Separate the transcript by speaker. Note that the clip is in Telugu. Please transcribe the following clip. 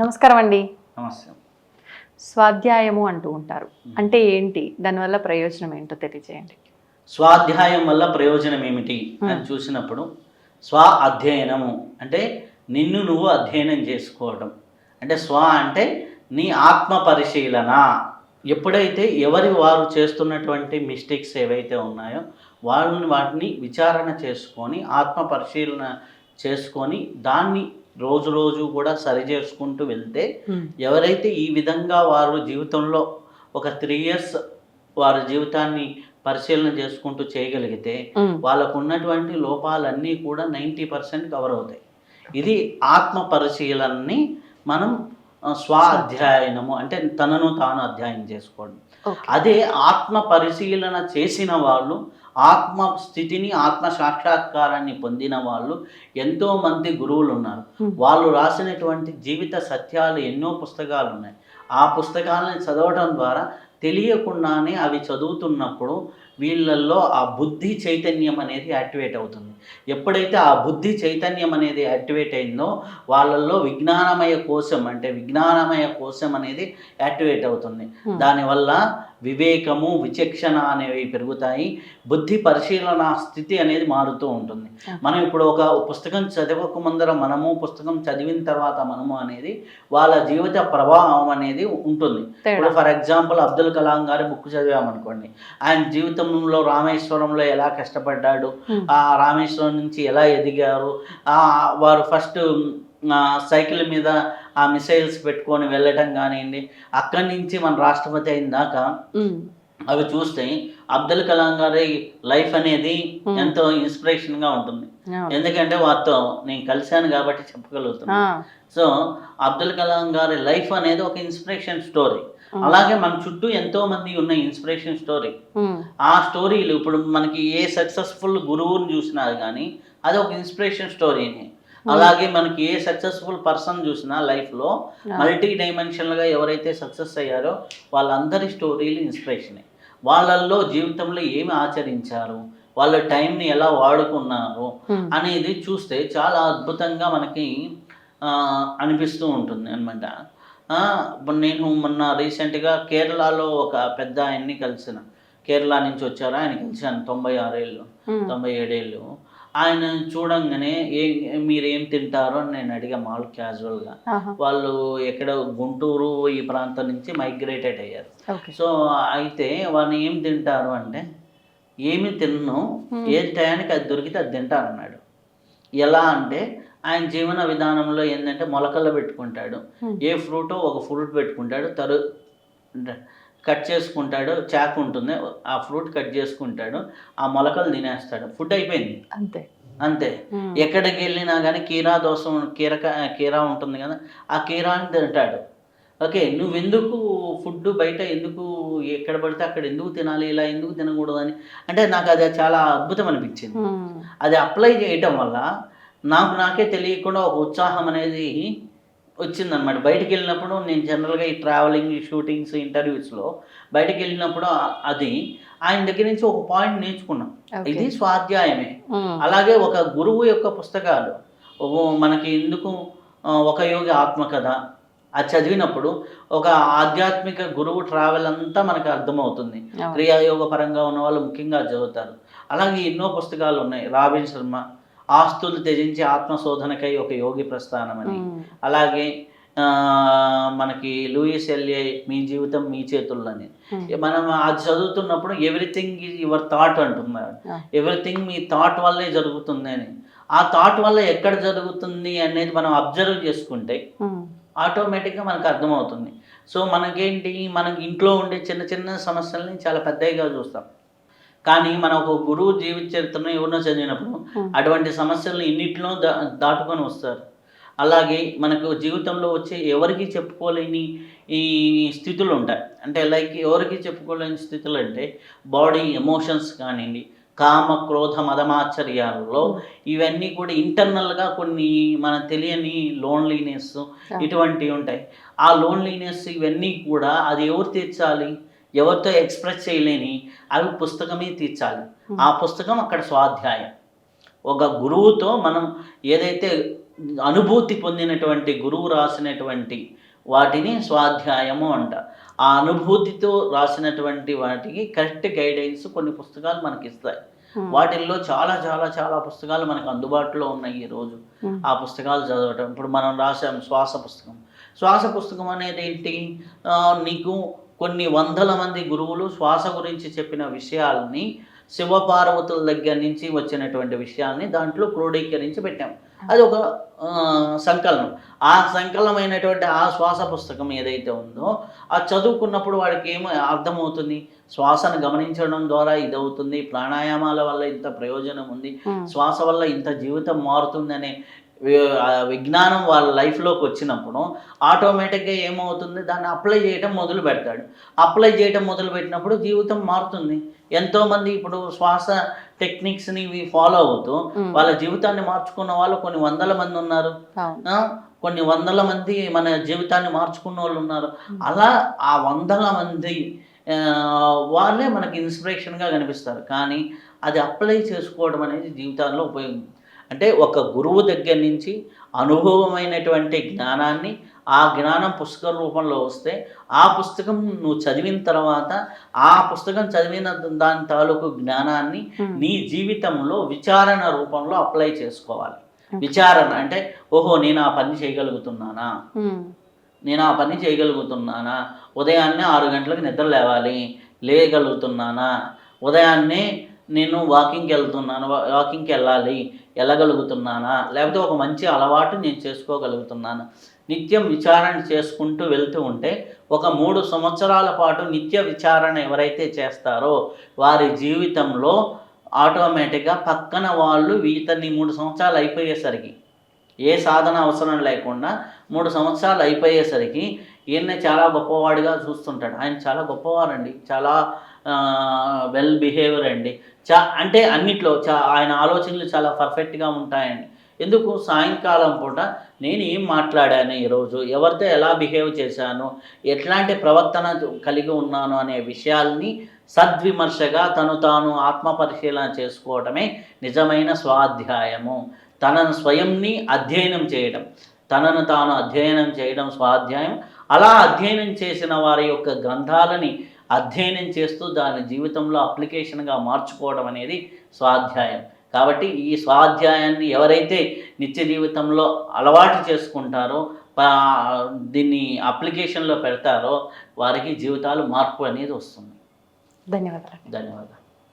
Speaker 1: నమస్కారం అండి.
Speaker 2: నమస్తే.
Speaker 1: స్వాధ్యాయము అంటూ ఉంటారు. అంటే ఏంటి? దానివల్ల ప్రయోజనం ఏంటో తెలియజేయండి.
Speaker 2: స్వాధ్యాయం వల్ల ప్రయోజనం ఏమిటి అని చూసినప్పుడు, స్వ అధ్యయనము అంటే నిన్ను నువ్వు అధ్యయనం చేసుకోవడం. అంటే స్వ అంటే నీ ఆత్మ పరిశీలన. ఎప్పుడైతే వారు చేస్తున్నటువంటి మిస్టేక్స్ ఏవైతే ఉన్నాయో వాటిని విచారణ చేసుకొని ఆత్మ పరిశీలన చేసుకొని దాన్ని రోజు రోజు కూడా సరి చేసుకుంటూ వెళ్తే, ఎవరైతే ఈ విధంగా వారు జీవితంలో ఒక 3 ఇయర్స్ వారి జీవితాన్ని పరిశీలన చేసుకుంటూ చేయగలిగితే వాళ్ళకు ఉన్నటువంటి లోపాలన్నీ కూడా 90% కవర్ అవుతాయి. ఇది ఆత్మ పరిశీలనని మనం స్వ అధ్యయనము అంటే తనను తాను అధ్యయనం చేసుకోవడం. అదే ఆత్మ పరిశీలన చేసిన వాళ్ళు, ఆత్మ స్థితిని ఆత్మ సాక్షాత్కారాన్ని పొందిన వాళ్ళు ఎంతోమంది గురువులు ఉన్నారు. వాళ్ళు రాసినటువంటి జీవిత సత్యాలు ఎన్నో పుస్తకాలు ఉన్నాయి. ఆ పుస్తకాలను చదవడం ద్వారా తెలియకుండానే అవి చదువుతున్నప్పుడు వీళ్ళల్లో ఆ బుద్ధి చైతన్యం అనేది యాక్టివేట్ అవుతుంది. ఎప్పుడైతే ఆ బుద్ధి చైతన్యం అనేది యాక్టివేట్ అయిందో వాళ్ళల్లో విజ్ఞానమయ కోశం అనేది యాక్టివేట్ అవుతుంది. దానివల్ల వివేకము, విచక్షణ అనేవి పెరుగుతాయి. బుద్ధి పరిశీలన స్థితి అనేది మారుతూ ఉంటుంది. మనం ఇప్పుడు ఒక పుస్తకం చదవక ముందర మనము, పుస్తకం చదివిన తర్వాత మనము అనేది వాళ్ళ జీవిత ప్రభావం అనేది ఉంటుంది. ఇప్పుడు ఫర్ ఎగ్జాంపుల్ అబ్దుల్ కలాం గారి బుక్ చదివామనుకోండి, ఆయన జీవితంలో రామేశ్వరంలో ఎలా కష్టపడ్డాడు, ఆ రామేశ్వరం నుంచి ఎలా ఎదిగారు, వారు ఫస్ట్ సైకిల్ మీద ఆ మిసైల్స్ పెట్టుకొని వెళ్ళటం కానివ్వండి, అక్కడి నుంచి మన రాష్ట్రపతి అయిన దాకా అవి చూస్తే అబ్దుల్ కలాం గారి లైఫ్ అనేది ఎంతో ఇన్స్పిరేషన్గా ఉంటుంది. ఎందుకంటే వారితో నేను కలిశాను కాబట్టి చెప్పగలుగుతున్నాను. సో అబ్దుల్ కలాం గారి లైఫ్ అనేది ఒక ఇన్స్పిరేషన్ స్టోరీ. అలాగే మన చుట్టూ ఎంతో మంది ఉన్న ఇన్స్పిరేషన్ స్టోరీ. ఆ స్టోరీలు ఇప్పుడు మనకి ఏ సక్సెస్ఫుల్ గురువుని చూసినా కానీ అది ఒక ఇన్స్పిరేషన్ స్టోరీని. అలాగే మనకి ఏ సక్సెస్ఫుల్ పర్సన్ చూసినా లైఫ్లో మల్టీ డైమెన్షనల్గా ఎవరైతే సక్సెస్ అయ్యారో వాళ్ళందరి స్టోరీలు ఇన్స్పిరేషనే. వాళ్ళల్లో జీవితంలో ఏమి ఆచరించారు, వాళ్ళ టైంని ఎలా వాడుకున్నారు అనేది చూస్తే చాలా అద్భుతంగా మనకి అనిపిస్తూ ఉంటుంది అనమాట. నేను మొన్న రీసెంట్గా కేరళలో ఒక పెద్ద ఆయన్ని కలిసిన, కేరళ నుంచి వచ్చారు, ఆయన కలిశాను. 96 ఏళ్ళు 97 ఏళ్ళు. ఆయన చూడంగానే మీరేం తింటారు అని నేను అడిగా మామూలు క్యాజువల్గా. వాళ్ళు ఎక్కడ గుంటూరు ఈ ప్రాంతం నుంచి మైగ్రేటెడ్ అయ్యారు. సో అయితే వాళ్ళు ఏం తింటారు అంటే, ఏమి తిన్ను, ఏది టయానికి అది దొరికితే అది తింటానన్నాడు. ఎలా అంటే ఆయన జీవన విధానంలో ఏంటంటే మొలకల్లో పెట్టుకుంటాడు, ఏ ఫ్రూటో ఒక ఫ్రూట్ పెట్టుకుంటాడు, కట్ చేసుకుంటాడు, చాకు ఉంటుంది, ఆ ఫ్రూట్ కట్ చేసుకుంటాడు, ఆ మొలకలు తినేస్తాడు, ఫుడ్ అయిపోయింది. అంతే. ఎక్కడికి వెళ్ళినా కానీ కీరా ఉంటుంది కదా, ఆ కీరాని తింటాడు. ఓకే, నువ్వెందుకు ఫుడ్ బయట ఎందుకు ఎక్కడ పడితే అక్కడ ఎందుకు తినాలి, ఇలా ఎందుకు తినకూడదని అంటే నాకు అది చాలా అద్భుతం అనిపించింది. అది అప్లై చేయటం వల్ల నాకే తెలియకుండా ఒక ఉత్సాహం అనేది వచ్చిందనమాట. బయటికి వెళ్ళినప్పుడు నేను జనరల్గా ఈ ట్రావెలింగ్, షూటింగ్స్, ఇంటర్వ్యూస్లో బయటికి వెళ్ళినప్పుడు అది ఆయన దగ్గర నుంచి ఒక పాయింట్ నేర్చుకున్నాం. ఇది స్వాధ్యాయమే. అలాగే ఒక గురువు యొక్క పుస్తకాలు మనకి ఎందుకు, ఒక యోగి ఆత్మకథ అది చదివినప్పుడు ఒక ఆధ్యాత్మిక గురువు ట్రావెల్ అంతా మనకు అర్థమవుతుంది. క్రియాయోగ పరంగా ఉన్న వాళ్ళు ముఖ్యంగా చదువుతారు. అలాగే ఎన్నో పుస్తకాలు ఉన్నాయి. రాబిన్ శర్మ ఆస్తులు త్యజించి ఆత్మశోధనకై ఒక యోగి ప్రస్థానం అని, అలాగే మనకి లూయిస్ ఎల్ఏ మీ జీవితం మీ చేతుల్లోని. మనం అది చదువుతున్నప్పుడు ఎవ్రీథింగ్ ఈజ్ యువర్ థాట్ అంటున్నారు. ఎవ్రీథింగ్ మీ థాట్ వల్లే జరుగుతుంది అని. ఆ థాట్ వల్ల ఎక్కడ జరుగుతుంది అనేది మనం అబ్జర్వ్ చేసుకుంటే ఆటోమేటిక్గా మనకు అర్థమవుతుంది. సో మనకేంటి, మనకి ఇంట్లో ఉండే చిన్న చిన్న సమస్యల్ని చాలా పెద్దగా చూస్తాం. కానీ మనం ఒక గురువు జీవిత చరిత్రను ఎవరినో చదివినప్పుడు అటువంటి సమస్యలను ఇన్నిట్లో దాటుకొని వస్తారు. అలాగే మనకు జీవితంలో వచ్చే ఎవరికి చెప్పుకోలేని ఈ స్థితులు ఉంటాయి. అంటే లైక్ ఎవరికి చెప్పుకోలేని స్థితులు అంటే బాడీ ఎమోషన్స్ కానివ్వండి, కామ క్రోధ మదమాశ్చర్యాలలో ఇవన్నీ కూడా ఇంటర్నల్గా కొన్ని మన తెలియని లోన్లీనెస్ ఇటువంటివి ఉంటాయి. ఆ లోన్లీనెస్ ఇవన్నీ కూడా అది ఎవరు తీర్చాలి, ఎవరితో ఎక్స్ప్రెస్ చేయలేని అవి పుస్తకమే తీర్చాలి. ఆ పుస్తకం అక్కడ స్వాధ్యాయం. ఒక గురువుతో మనం ఏదైతే అనుభూతి పొందినటువంటి గురువు రాసినటువంటి వాటిని స్వాధ్యాయము అంట. ఆ అనుభూతితో రాసినటువంటి వాటికి కరెక్ట్ గైడెన్స్ కొన్ని పుస్తకాలు మనకి ఇస్తాయి. వాటిల్లో చాలా చాలా చాలా పుస్తకాలు మనకు అందుబాటులో ఉన్నాయి ఈరోజు. ఆ పుస్తకాలు చదవటం, ఇప్పుడు మనం రాసాం శ్వాస పుస్తకం. శ్వాస పుస్తకం అనేది ఏంటి? నీకు కొన్ని వందల మంది గురువులు శ్వాస గురించి చెప్పిన విషయాల్ని, శివపార్వతుల దగ్గర నుంచి వచ్చినటువంటి విషయాల్ని దాంట్లో క్రోడీకరించి పెట్టాం. అది ఒక సంకలనం. ఆ సంకలనమైనటువంటి ఆ శ్వాస పుస్తకం ఏదైతే ఉందో అది చదువుకున్నప్పుడు వాడికి ఏమో అర్థమవుతుంది, శ్వాసను గమనించడం ద్వారా ఇదవుతుంది, ప్రాణాయామాల వల్ల ఇంత ప్రయోజనం ఉంది, శ్వాస వల్ల ఇంత జీవితం మారుతుందనే విజ్ఞానం వాళ్ళ లైఫ్లోకి వచ్చినప్పుడు ఆటోమేటిక్గా ఏమవుతుంది, దాన్ని అప్లై చేయడం మొదలు పెడతాడు. అప్లై చేయడం మొదలు పెట్టినప్పుడు జీవితం మారుతుంది. ఎంతోమంది ఇప్పుడు శ్వాస టెక్నిక్స్ని ఇవి ఫాలో అవుతూ వాళ్ళ జీవితాన్ని మార్చుకున్న వాళ్ళు కొన్ని వందల మంది ఉన్నారు. కొన్ని వందల మంది మన జీవితాన్ని మార్చుకున్న వాళ్ళు ఉన్నారు. అలా ఆ వందల మంది వాళ్ళే మనకి ఇన్స్పిరేషన్గా కనిపిస్తారు. కానీ అది అప్లై చేసుకోవడం అనేది జీవితాల్లో ఉపయోగం. అంటే ఒక గురువు దగ్గర నుంచి అనుభవమైనటువంటి జ్ఞానాన్ని, ఆ జ్ఞానం పుస్తకం రూపంలో వస్తే ఆ పుస్తకం నువ్వు చదివిన తర్వాత ఆ పుస్తకం చదివిన దాని తాలూకు జ్ఞానాన్ని నీ జీవితంలో విచారణ రూపంలో అప్లై చేసుకోవాలి. విచారణ అంటే ఓహో నేను ఆ పని చేయగలుగుతున్నానా, నేను ఆ పని చేయగలుగుతున్నానా, ఉదయాన్నే 6 గంటలకు నిద్ర లేవాలి, లేయగలుగుతున్నానా, ఉదయాన్నే నేను వాకింగ్కి వెళ్ళాలి, వెళ్ళగలుగుతున్నానా, లేకపోతే ఒక మంచి అలవాటు నేను చేసుకోగలుగుతున్నాను. నిత్యం విచారణ చేసుకుంటూ వెళ్తూ ఉంటే ఒక 3 సంవత్సరాల పాటు నిత్య విచారణ ఎవరైతే చేస్తారో వారి జీవితంలో ఆటోమేటిక్గా పక్కన వాళ్ళు ఇతన్ని 3 సంవత్సరాలు అయిపోయేసరికి, ఏ సాధన అవసరం లేకుండా 3 సంవత్సరాలు అయిపోయేసరికి ఈయన్ని చాలా గొప్పవాడిగా చూస్తుంటాడు. ఆయన చాలా గొప్పవారండి, చాలా వెల్ బిహేవియర్ అండి, అంటే అన్నిట్లో ఆయన ఆలోచనలు చాలా పర్ఫెక్ట్గా ఉంటాయండి. ఎందుకు? సాయంకాలం పూట నేను ఏం మాట్లాడాను ఈరోజు, ఎవరితో ఎలా బిహేవ్ చేశాను, ఎట్లాంటి ప్రవర్తన కలిగి ఉన్నాను అనే విషయాల్ని సద్విమర్శగా తను తాను ఆత్మపరిశీలన చేసుకోవడమే నిజమైన స్వాధ్యాయము. తనను స్వయంని అధ్యయనం చేయడం, తనను తాను అధ్యయనం చేయడం స్వాధ్యాయం. అలా అధ్యయనం చేసిన వారి యొక్క గ్రంథాలని అధ్యయనం చేస్తూ దాని జీవితంలో అప్లికేషన్గా మార్చుకోవడం అనేది స్వాధ్యాయం. కాబట్టి ఈ స్వాధ్యాయాన్ని ఎవరైతే నిత్య జీవితంలో అలవాటు చేసుకుంటారో, దీన్ని అప్లికేషన్లో పెడతారో వారికి జీవితాలు మార్పు అనేది వస్తుంది.
Speaker 1: ధన్యవాదాలు.
Speaker 2: ధన్యవాదాలు.